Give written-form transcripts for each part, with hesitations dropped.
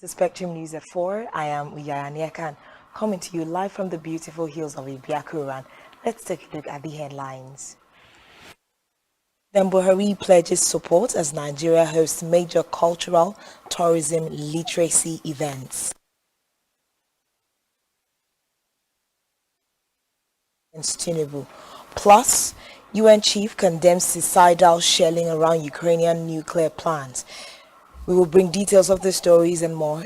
The Spectrum News at 4. I am Uyaya coming to you live from the beautiful hills of Ibiakuran. Let's take a look at the headlines. Buhari pledges support as Nigeria hosts major cultural, tourism, literacy events. Tinubu. Plus, UN chief condemns suicidal shelling around Ukrainian nuclear plants. We will bring details of the stories and more.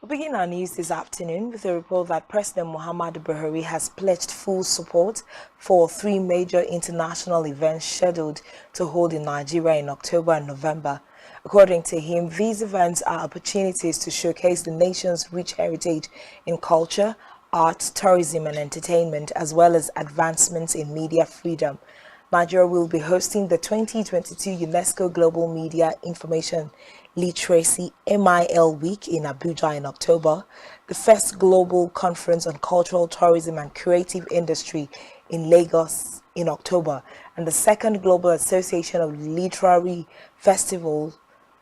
We'll begin our news this afternoon with a report that President Muhammadu Buhari has pledged full support for 3 major international events scheduled to hold in Nigeria in October and November. According to him, these events are opportunities to showcase the nation's rich heritage in culture, art, tourism and entertainment, as well as advancements in media freedom. Nigeria will be hosting the 2022 UNESCO Global Media Information Literacy MIL Week in Abuja in October, the first global conference on cultural tourism and creative industry in Lagos in October, and the second Global Association of Literary Festival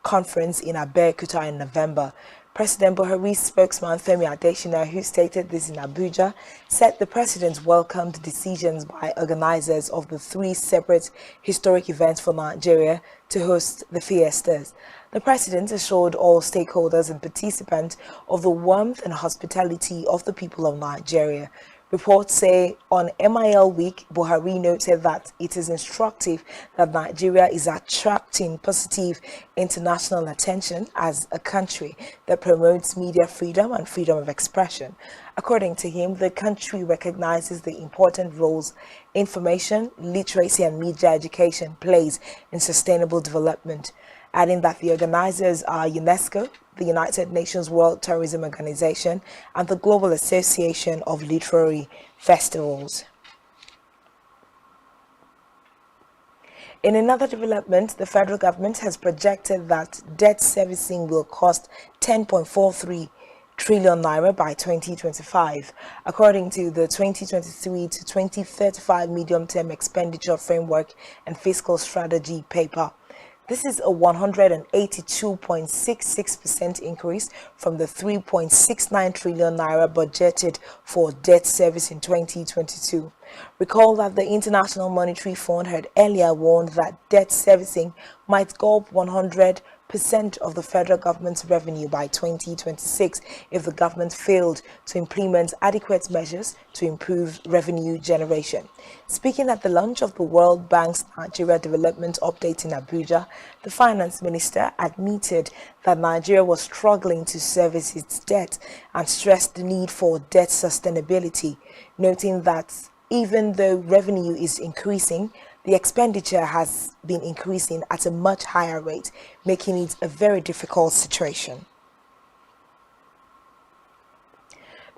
Conference in Abeokuta in November. President Buhari's spokesman Femi Adesina, who stated this in Abuja, said the president welcomed decisions by organizers of the 3 separate historic events for Nigeria to host the fiestas. The president assured all stakeholders and participants of the warmth and hospitality of the people of Nigeria. Reports say on MIL Week, Buhari noted that it is instructive that Nigeria is attracting positive international attention as a country that promotes media freedom and freedom of expression. According to him, the country recognizes the important roles information, literacy and media education plays in sustainable development, adding that the organizers are UNESCO, the United Nations World Tourism Organization, and the Global Association of Literary Festivals. In another development, the federal government has projected that debt servicing will cost 10.43 trillion naira by 2025, according to the 2023 to 2035 medium-term expenditure framework and fiscal strategy paper. This is a 182.66% increase from the 3.69 trillion naira budgeted for debt service in 2022. Recall that the International Monetary Fund had earlier warned that debt servicing might go up 100% of the federal government's revenue by 2026 if the government failed to implement adequate measures to improve revenue generation. Speaking at the launch of the World Bank's Nigeria Development Update in Abuja, the finance minister admitted that Nigeria was struggling to service its debt and stressed the need for debt sustainability, noting that even though revenue is increasing, the expenditure has been increasing at a much higher rate, making it a very difficult situation.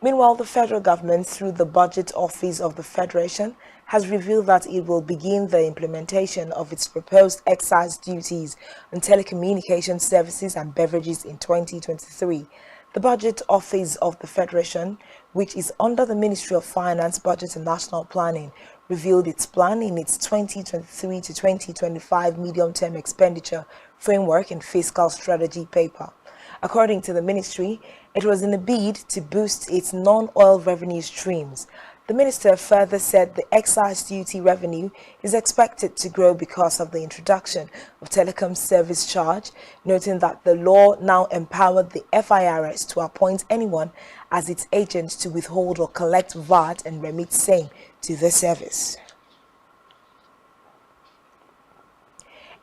Meanwhile, the federal government, through the Budget Office of the Federation, has revealed that it will begin the implementation of its proposed excise duties on telecommunication services and beverages in 2023. The Budget Office of the Federation, which is under the Ministry of Finance, Budget and National Planning, revealed its plan in its 2023 to 2025 medium-term expenditure framework and fiscal strategy paper. According to the ministry, it was in a bid to boost its non-oil revenue streams. The minister further said the excise duty revenue is expected to grow because of the introduction of telecom service charge, noting that the law now empowered the FIRS to appoint anyone as its agent to withhold or collect VAT and remit same to the service.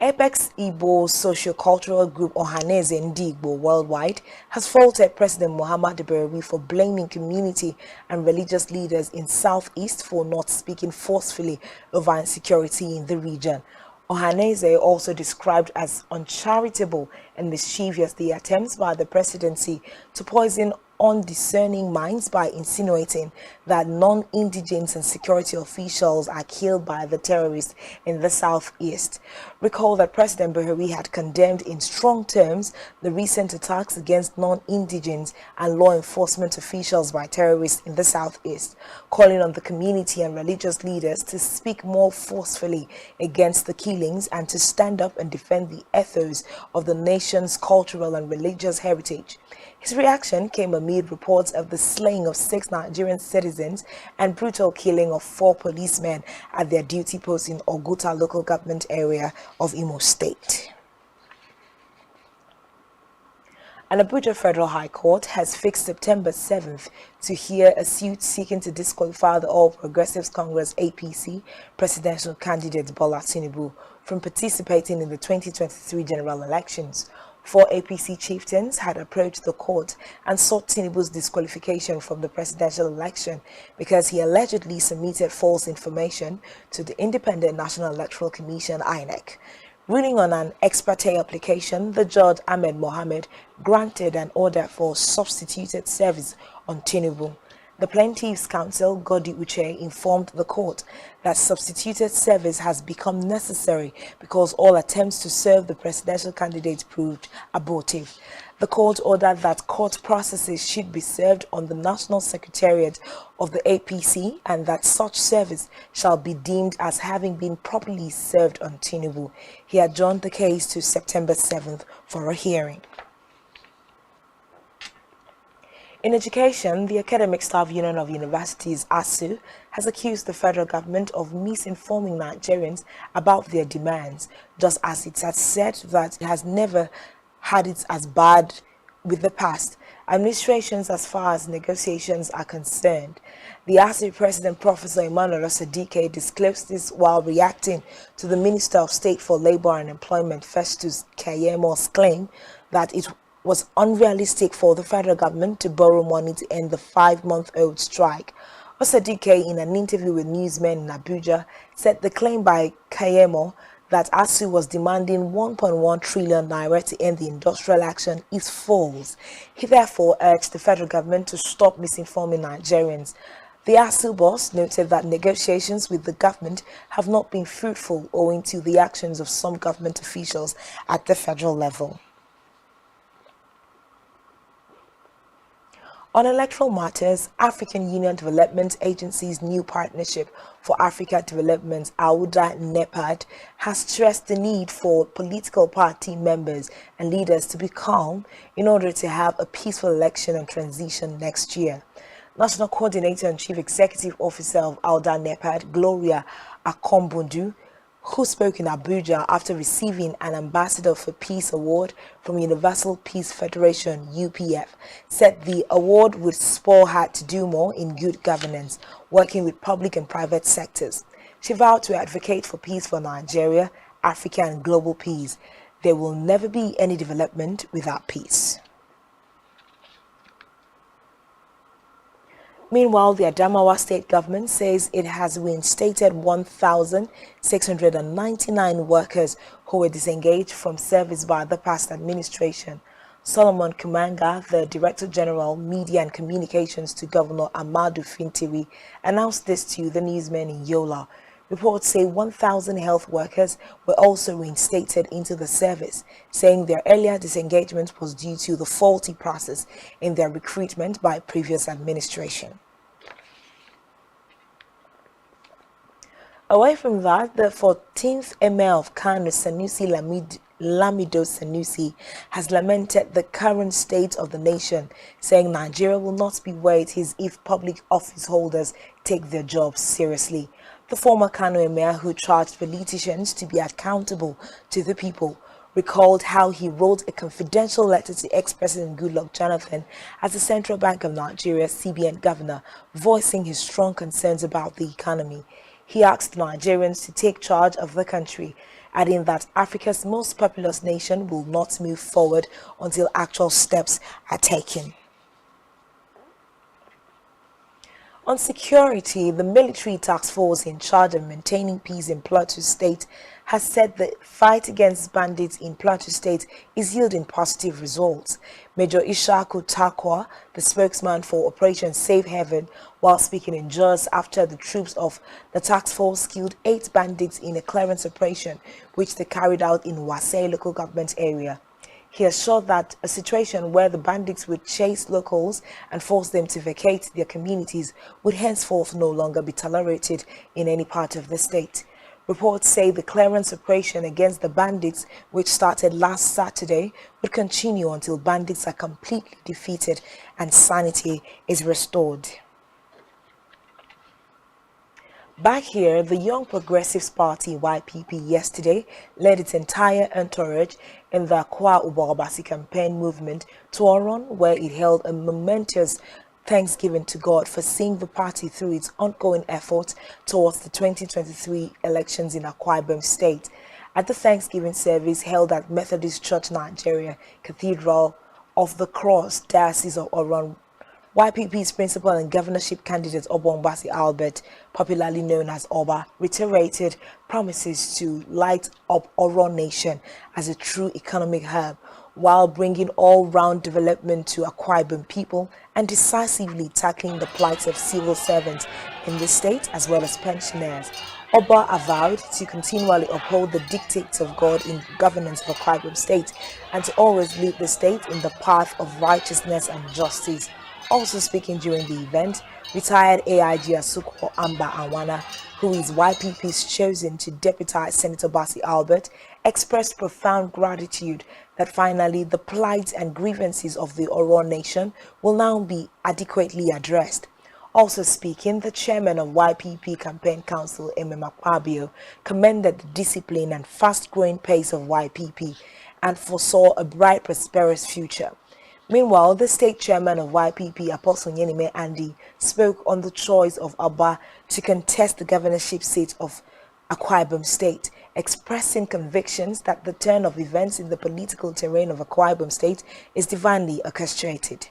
Apex Igbo socio-cultural group Ohaneze Ndigbo worldwide has faulted President Muhammadu Buhari for blaming community and religious leaders in Southeast for not speaking forcefully over insecurity in the region. Ohaneze also described as uncharitable and mischievous the attempts by the presidency to poison undiscerning minds by insinuating that non-indigenous and security officials are killed by the terrorists in the southeast. Recall that President Buhari had condemned in strong terms the recent attacks against non-indigenous and law enforcement officials by terrorists in the southeast, calling on the community and religious leaders to speak more forcefully against the killings and to stand up and defend the ethos of the nation's cultural and religious heritage. His reaction came amid reports of the slaying of 6 Nigerian citizens and brutal killing of 4 policemen at their duty post in Oguta local government area of Imo State. An Abuja Federal High Court has fixed September 7th to hear a suit seeking to disqualify the All Progressives Congress APC presidential candidate Bola Tinubu from participating in the 2023 general elections. 4 APC chieftains had approached the court and sought Tinubu's disqualification from the presidential election because he allegedly submitted false information to the Independent National Electoral Commission (INEC). Ruling on an ex parte application, the judge Ahmed Mohammed granted an order for substituted service on Tinubu. The plaintiff's counsel, Godi Uche, informed the court that substituted service has become necessary because all attempts to serve the presidential candidate proved abortive. The court ordered that court processes should be served on the National Secretariat of the APC and that such service shall be deemed as having been properly served on Tinubu. He adjourned the case to September 7th for a hearing. In education, the Academic Staff Union of Universities, ASU, has accused the federal government of misinforming Nigerians about their demands, just as it has said that it has never had it as bad with the past administrations as far as negotiations are concerned. The ASU President, Professor Emmanuel Osadike, disclosed this while reacting to the Minister of State for Labor and Employment, Festus Kayemo's claim that it was unrealistic for the federal government to borrow money to end the 5-month-old strike. Osadike, in an interview with newsmen in Abuja, said the claim by Kayemo that ASU was demanding 1.1 trillion naira to end the industrial action is false. He therefore urged the federal government to stop misinforming Nigerians. The ASU boss noted that negotiations with the government have not been fruitful owing to the actions of some government officials at the federal level. On electoral matters, African Union Development Agency's new partnership for Africa Development, AUDA-NEPAD, has stressed the need for political party members and leaders to be calm in order to have a peaceful election and transition next year. National Coordinator and Chief Executive Officer of AUDA-NEPAD, Gloria Akombundu, who spoke in Abuja after receiving an Ambassador for Peace award from Universal Peace Federation (UPF, said the award would spur her to do more in good governance, working with public and private sectors. She vowed to advocate for peace for Nigeria, Africa, and global peace. There will never be any development without peace. Meanwhile, the Adamawa state government says it has reinstated 1,699 workers who were disengaged from service by the past administration. Solomon Kumanga, the Director General, Media and Communications to Governor Amadou Fintiri, announced this to the newsmen in Yola. Reports say 1,000 health workers were also reinstated into the service, saying their earlier disengagement was due to the faulty process in their recruitment by previous administration. Away from that, the 14th Emir of Kano, Sanusi Lamido Sanusi, has lamented the current state of the nation, saying Nigeria will not be where it is if public office holders take their jobs seriously. The former Kano Emir, who charged politicians to be accountable to the people, recalled how he wrote a confidential letter to ex-President Goodluck Jonathan as the Central Bank of Nigeria (CBN) governor, voicing his strong concerns about the economy. He asked Nigerians to take charge of the country, adding that Africa's most populous nation will not move forward until actual steps are taken. On security, the military task force in charge of maintaining peace in Plateau State has said the fight against bandits in Plateau State is yielding positive results. Major Ishaku Takwa, the spokesman for Operation Safe Haven, while speaking in Jos after the troops of the task force killed 8 bandits in a clearance operation which they carried out in Wasai local government area. He assured that a situation where the bandits would chase locals and force them to vacate their communities would henceforth no longer be tolerated in any part of the state. Reports say the clearance operation against the bandits, which started last Saturday, would continue until bandits are completely defeated and sanity is restored. Back here, the Young Progressives Party YPP yesterday led its entire entourage in the Akwa Ubogabasi campaign movement to Oron, where it held a momentous thanksgiving to God for seeing the party through its ongoing efforts towards the 2023 elections in Akwa Ibom State. At the Thanksgiving service held at Methodist Church Nigeria Cathedral of the Cross, Diocese of Oron, YPP's principal and governorship candidate Obongbasi Albert, popularly known as Oba, reiterated promises to light up Oro Nation as a true economic hub, while bringing all-round development to Akwa Ibom people and decisively tackling the plight of civil servants in the state as well as pensioners. Oba avowed to continually uphold the dictates of God in governance of Akwa Ibom State and to always lead the state in the path of righteousness and justice. Also speaking during the event, retired AIG Asuko Amba Awana, who is YPP's chosen to deputize Senator Basi Albert, expressed profound gratitude that finally the plight and grievances of the Oro Nation will now be adequately addressed. Also speaking, the chairman of YPP Campaign Council, Emema Kwabio, commended the discipline and fast-growing pace of YPP and foresaw a bright, prosperous future. Meanwhile, the state chairman of YPP, Apostle Nyenime Andy, spoke on the choice of Abba to contest the governorship seat of Akwa Ibom State, expressing convictions that the turn of events in the political terrain of Akwa Ibom State is divinely orchestrated.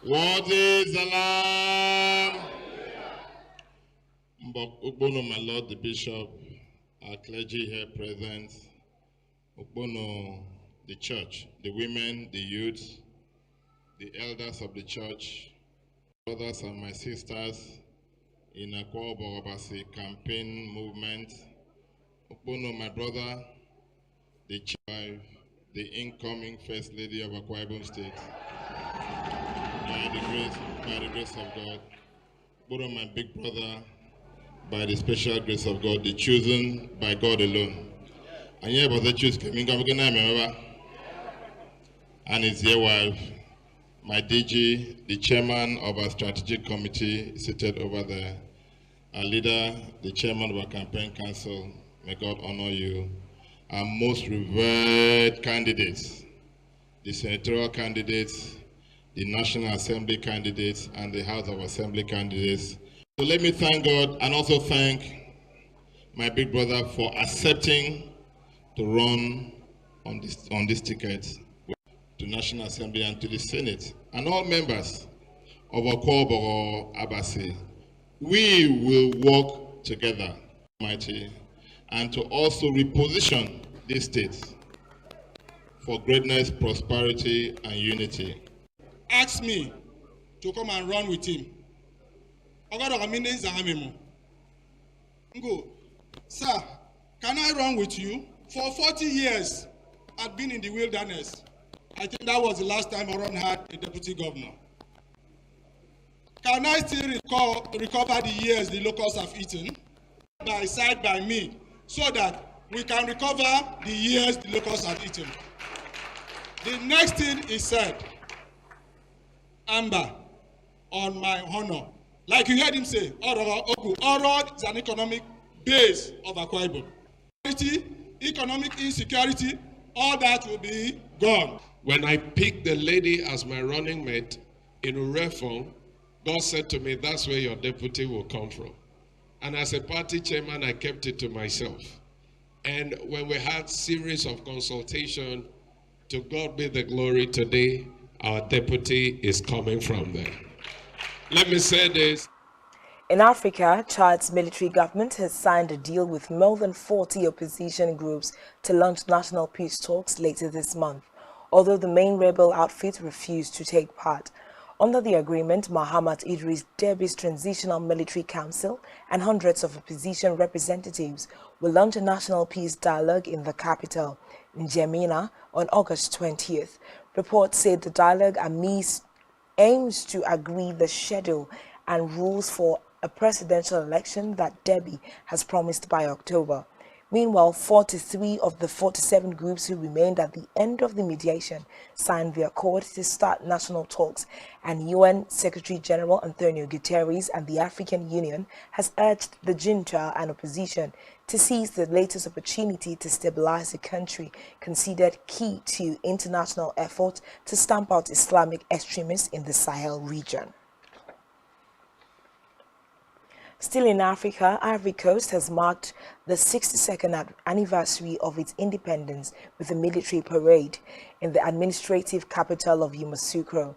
What is the Lamb? Ukbono, my Lord the Bishop, our clergy here present, Ukbono, the church, the women, the youth, the elders of the church, brothers and my sisters in Akwa Ibom campaign movement, Ukbono, my brother, the chief, the incoming First Lady of Akwa Ibom State, by the grace of God, Ukbono, my big brother, by the special grace of God, the chosen by God alone. And here was the choose and his dear wife, my DG, the chairman of our strategic committee seated over there, our leader, the chairman of our campaign council, may God honor you, our most revered candidates, the senatorial candidates, the National Assembly candidates, and the House of Assembly candidates. So let me thank God and also thank my big brother for accepting to run on this ticket to National Assembly and to the Senate, and all members of Akwa Ibom Abasi. We will work together, mighty, and to also reposition this state for greatness, prosperity, and unity. Asked me to come and run with him. Go, sir, can I run with you? For 40 years, I've been in the wilderness. I think that was the last time Oron had a deputy governor. Can I still recover the years the locusts have eaten side by me so that we can recover the years the locusts have eaten? The next thing he said, Amber, on my honor, like you heard him say, Oro is an economic base of Akwa Ibom. Economic insecurity, all that will be gone. When I picked the lady as my running mate in Urefon, God said to me, that's where your deputy will come from. And as a party chairman, I kept it to myself. And when we had series of consultation, to God be the glory, today our deputy is coming from there. Let me say this. In Africa, Chad's military government has signed a deal with more than 40 opposition groups to launch national peace talks later this month, although the main rebel outfit refused to take part. Under the agreement, Mahamat Idris Deby's Transitional Military Council and hundreds of opposition representatives will launch a national peace dialogue in the capital, N'Djamena, on August 20th. Reports say the dialogue aims to agree the schedule and rules for a presidential election that Deby has promised by October. Meanwhile, 43 of the 47 groups who remained at the end of the mediation signed the accord to start national talks, and UN Secretary General Antonio Guterres and the African Union has urged the junta and opposition to seize the latest opportunity to stabilize the country, considered key to international efforts to stamp out Islamic extremists in the Sahel region. Still in Africa, Ivory Coast has marked the 62nd anniversary of its independence with a military parade in the administrative capital of Yamoussoukro.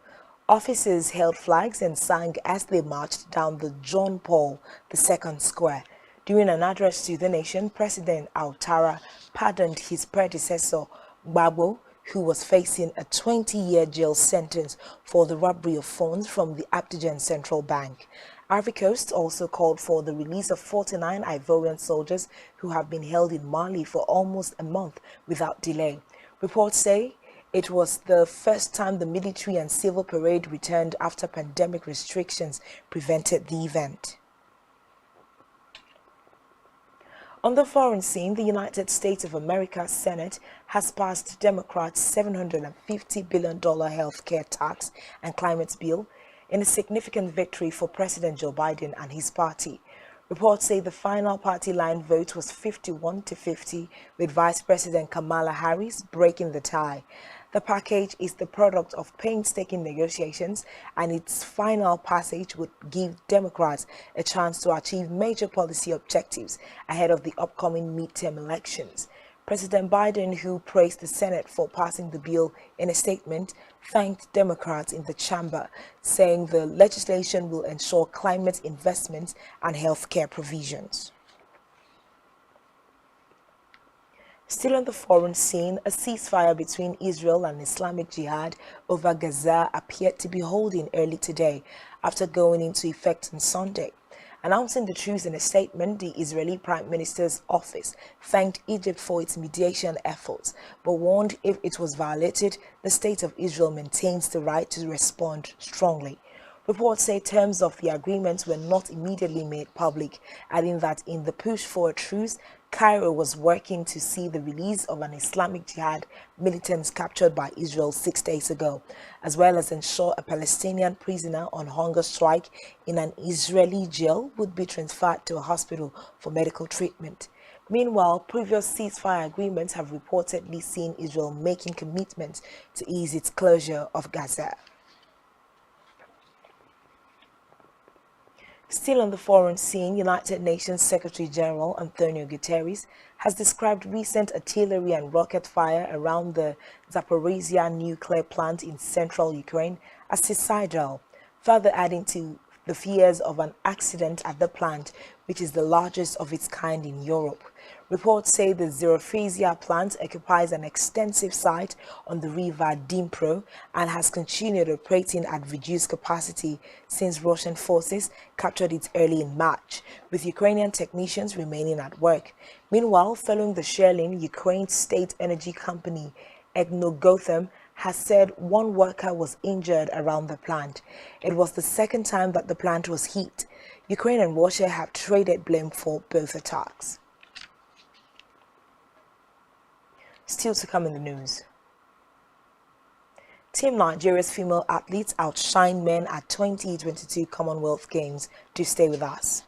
Officers held flags and sang as they marched down the John Paul II Square. During an address to the nation, President Ouattara pardoned his predecessor, Gbagbo, who was facing a 20-year jail sentence for the robbery of funds from the Abidjan Central Bank. Ivory Coast also called for the release of 49 Ivorian soldiers who have been held in Mali for almost a month without delay. Reports say it was the first time the military and civil parade returned after pandemic restrictions prevented the event. On the foreign scene, the United States of America Senate has passed Democrats' $750 billion health care tax and climate bill in a significant victory for President Joe Biden and his party. Reports say the final party line vote was 51-50, with Vice President Kamala Harris breaking the tie. The package is the product of painstaking negotiations, and its final passage would give Democrats a chance to achieve major policy objectives ahead of the upcoming midterm elections. President Biden, who praised the Senate for passing the bill in a statement, thanked Democrats in the chamber, saying the legislation will ensure climate investments and health care provisions. Still on the foreign scene, a ceasefire between Israel and Islamic Jihad over Gaza appeared to be holding early today after going into effect on Sunday. Announcing the truce in a statement, the Israeli Prime Minister's office thanked Egypt for its mediation efforts, but warned if it was violated, the State of Israel maintains the right to respond strongly. Reports say terms of the agreement were not immediately made public, adding that in the push for a truce, Cairo was working to see the release of an Islamic Jihad militants captured by Israel 6 days ago, as well as ensure a Palestinian prisoner on hunger strike in an Israeli jail would be transferred to a hospital for medical treatment. Meanwhile, previous ceasefire agreements have reportedly seen Israel making commitments to ease its closure of Gaza. Still on the foreign scene, United Nations Secretary General Antonio Guterres has described recent artillery and rocket fire around the Zaporizhia nuclear plant in central Ukraine as suicidal, further adding to the fears of an accident at the plant, which is the largest of its kind in Europe. Reports say the Zaporizhia plant occupies an extensive site on the river Dnipro and has continued operating at reduced capacity since Russian forces captured it early in March, with Ukrainian technicians remaining at work. Meanwhile, following the shelling, Ukraine's state energy company Energoatom has said one worker was injured around the plant. It was the second time that the plant was hit. Ukraine and Russia have traded blame for both attacks. Still to come in the news. Team Nigeria's female athletes outshined men at 2022 Commonwealth Games. Do stay with us.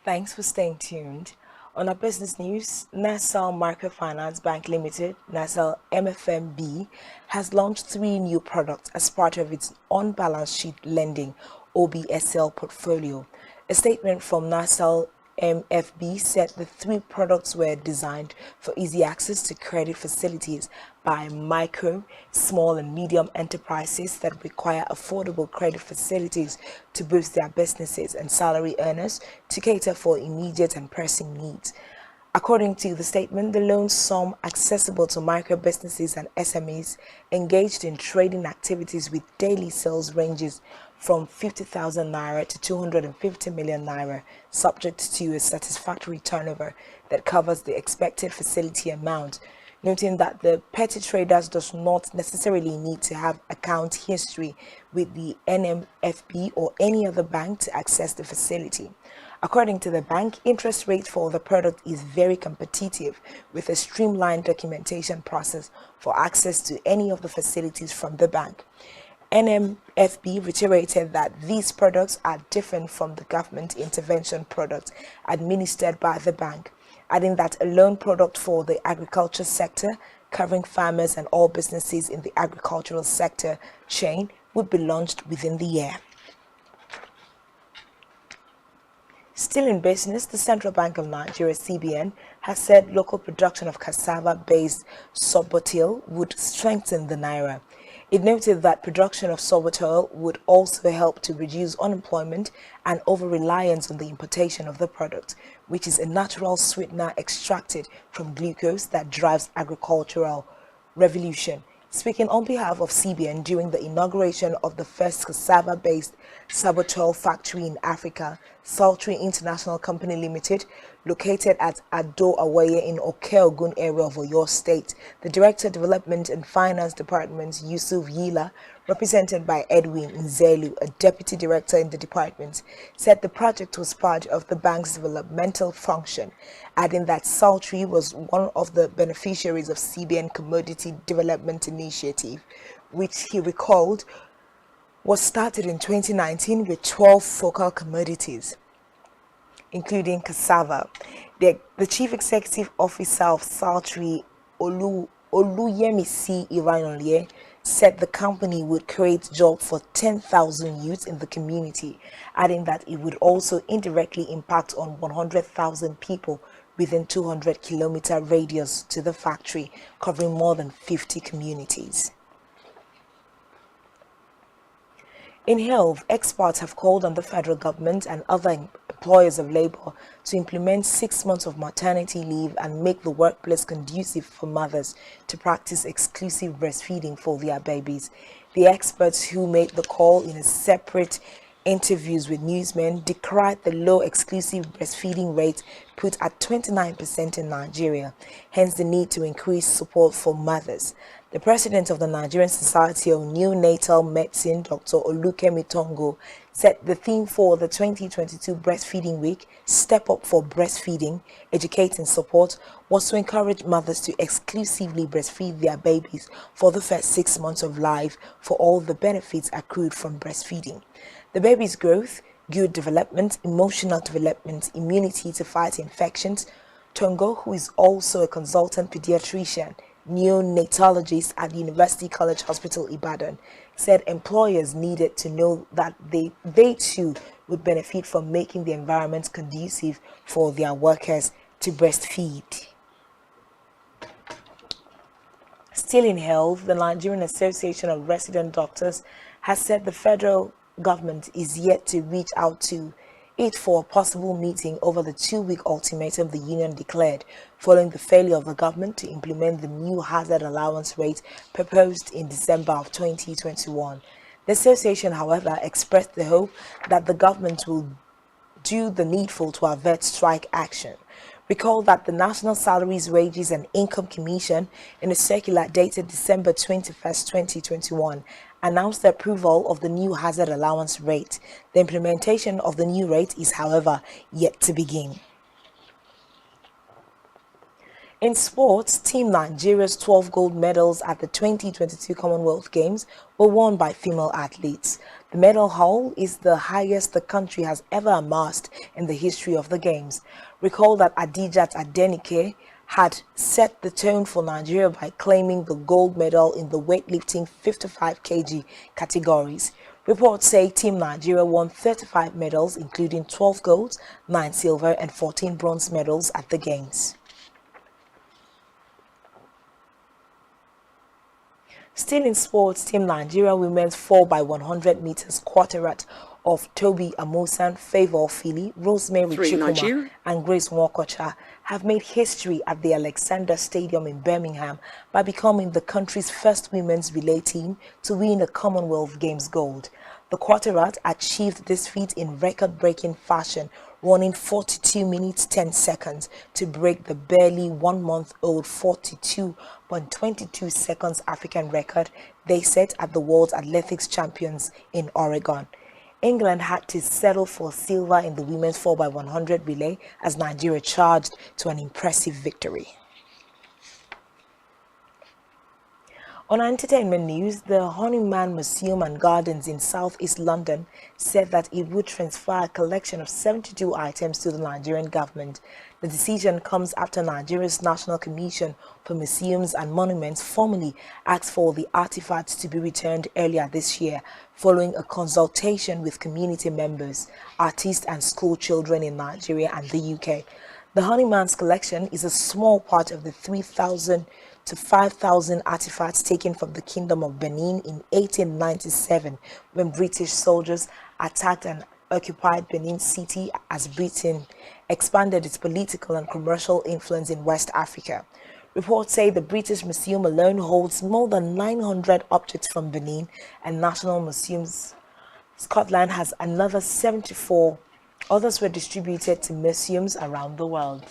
Thanks for staying tuned. On our business news, Nassau Microfinance Bank Limited, Nassau MFMB, has launched 3 new products as part of its on-balance sheet lending OBSL portfolio. A statement from Nassau MFB said the 3 products were designed for easy access to credit facilities by micro, small and medium enterprises that require affordable credit facilities to boost their businesses and salary earners to cater for immediate and pressing needs. According to the statement, the loan sum accessible to micro businesses and SMEs engaged in trading activities with daily sales ranges from 50,000 naira to 250 million naira, subject to a satisfactory turnover that covers the expected facility amount, noting that the petty traders does not necessarily need to have account history with the NMFB or any other bank to access the facility. According to the bank, interest rate for the product is very competitive with a streamlined documentation process for access to any of the facilities from the bank. NMFB reiterated that these products are different from the government intervention products administered by the bank, adding that a loan product for the agriculture sector covering farmers and all businesses in the agricultural sector chain would be launched within the year. Still in business, the Central Bank of Nigeria, CBN, has said local production of cassava-based sorbitol would strengthen the naira. It noted that production of sorbitol would also help to reduce unemployment and over-reliance on the importation of the product, which is a natural sweetener extracted from glucose that drives agricultural revolution. Speaking on behalf of CBN during the inauguration of the first cassava-based sorbitol factory in Africa, Sultry International Company Limited, located at Ado Awaye in Okeogun area of Oyo State, the Director of Development and Finance Department, Yusuf Yila, represented by Edwin Nzelu, a Deputy Director in the department, said the project was part of the bank's developmental function, adding that Sultry was one of the beneficiaries of CBN Commodity Development Initiative, which he recalled was started in 2019 with 12 focal commodities, including cassava. The Chief Executive Officer of Sultry, Oluyemisi Iranolye, said the company would create jobs for 10,000 youths in the community, adding that it would also indirectly impact on 100,000 people within 200-kilometer radius to the factory, covering more than 50 communities. In health, experts have called on the federal government and other employers of labor to implement 6 months of maternity leave and make the workplace conducive for mothers to practice exclusive breastfeeding for their babies. The experts who made the call in a separate interviews with newsmen decried the low exclusive breastfeeding rate put at 29% in Nigeria, hence the need to increase support for mothers. The president of the Nigerian Society of Neonatal Medicine, Dr. Olukemi Tongo, said the theme for the 2022 Breastfeeding Week, Step Up for Breastfeeding, Educate and Support, was to encourage mothers to exclusively breastfeed their babies for the first 6 months of life for all the benefits accrued from breastfeeding. The baby's growth, good development, emotional development, immunity to fight infections. Tongo, who is also a consultant pediatrician, neonatologist at the University College Hospital Ibadan, said employers needed to know that they too would benefit from making the environment conducive for their workers to breastfeed. Still in health, the Nigerian Association of Resident Doctors has said the federal government is yet to reach out to it for a possible meeting over the 2-week ultimatum the union declared following the failure of the government to implement the new hazard allowance rate proposed in December of 2021. The association, however, expressed the hope that the government will do the needful to avert strike action. Recall that the National Salaries, Wages and Income Commission, in a circular dated December 21st, 2021, announced the approval of the new hazard allowance rate. The implementation of the new rate is, however, yet to begin. In sports, Team Nigeria's 12 gold medals at the 2022 Commonwealth Games were won by female athletes. The medal haul is the highest the country has ever amassed in the history of the Games. Recall that Adijat Adenike had set the tone for Nigeria by claiming the gold medal in the weightlifting 55 kg categories. Reports say Team Nigeria won 35 medals, including 12 golds, 9 silver and 14 bronze medals at the Games. Still in sports, Team Nigeria women's 4x100 meters quarterette of Toby Amusan, Favour Philly, Rosemary Chikuma and Grace Nwokocha have made history at the Alexander Stadium in Birmingham by becoming the country's first women's relay team to win a Commonwealth Games gold. The quarterette achieved this feat in record-breaking fashion, running 42 minutes 10 seconds to break the barely 1 month-old 42.22 seconds African record they set at the World Athletics Champions in Oregon. England had to settle for silver in the women's 4x100 relay as Nigeria charged to an impressive victory. On entertainment news, the Honeyman Museum and Gardens in Southeast London said that it would transfer a collection of 72 items to the Nigerian government. The decision comes after Nigeria's National Commission for Museums and Monuments formally asked for the artifacts to be returned earlier this year, following a consultation with community members, artists and school children in Nigeria and the UK. The Honeyman's collection is a small part of the 3,000 to 5,000 artifacts taken from the Kingdom of Benin in 1897 when British soldiers attacked and occupied Benin City as Britain expanded its political and commercial influence in West Africa. Reports say the British Museum alone holds more than 900 objects from Benin, and National Museums Scotland has another 74. Others were distributed to museums around the world.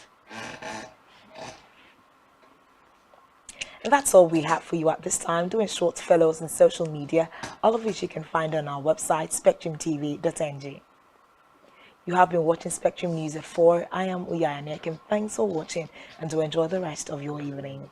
And that's all we have for you at this time, doing short fellows on social media, all of which you can find on our website, spectrumtv.ng. You have been watching Spectrum News at 4. I am Uyaya, and thanks for watching, and to enjoy the rest of your evening.